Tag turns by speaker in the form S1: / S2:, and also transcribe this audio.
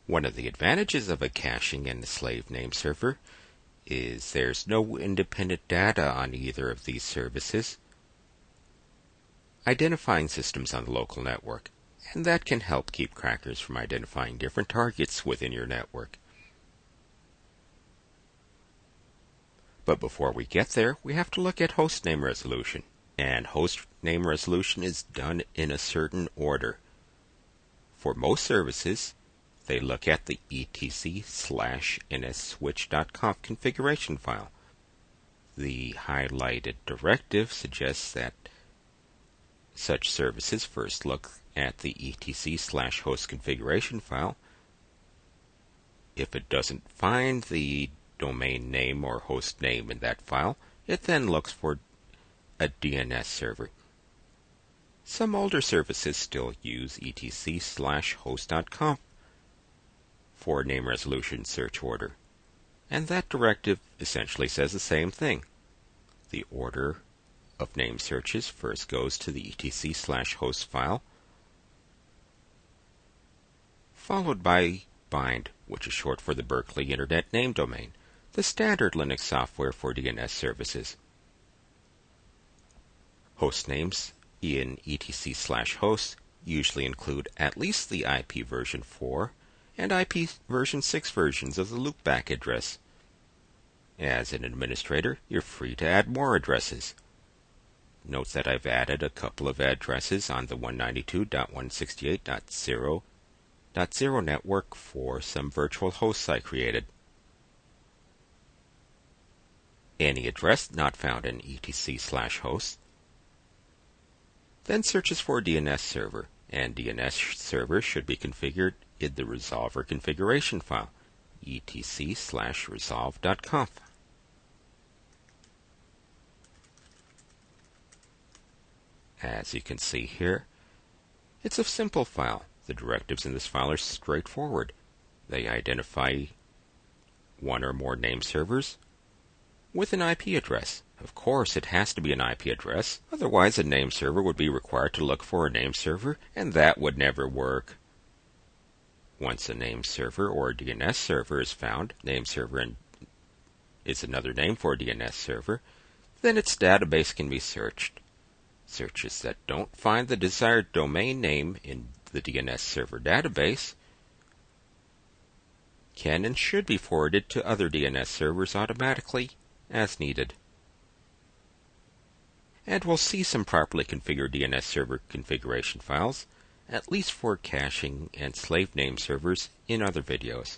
S1: One of the advantages of a caching and slave name server is there's no independent data on either of these services identifying systems on the local network, and that can help keep crackers from identifying different targets within your network. But before we get there, we have to look at host name resolution. And host name resolution is done in a certain order. For most services, they look at the etc/nsswitch.conf configuration file. The highlighted directive suggests that such services first look at the etc/host configuration file. If it doesn't find the domain name or host name in that file, it then looks for a DNS server. Some older services still use etc/host.conf for name resolution search order, and that directive essentially says the same thing. The order of name searches first goes to the etc/host file, followed by bind, which is short for the Berkeley Internet Name Domain, the standard Linux software for DNS services. Host names in etc/host usually include at least the IP version 4 and IP version 6 versions of the loopback address. As an administrator, you're free to add more addresses. Note that I've added a couple of addresses on the 192.168.0.0 network for some virtual hosts I created. Any address not found in etc/host then searches for a DNS server, and DNS server should be configured in the resolver configuration file, etc/resolve.conf. As you can see here, it's a simple file. The directives in this file are straightforward. They identify one or more name servers with an IP address. Of course, it has to be an IP address, otherwise a name server would be required to look for a name server, and that would never work. Once a name server or a DNS server is found, name server is another name for a DNS server, then its database can be searched. Searches that don't find the desired domain name in the DNS server database can and should be forwarded to other DNS servers automatically as needed. And we'll see some properly configured DNS server configuration files, at least for caching and slave name servers, in other videos.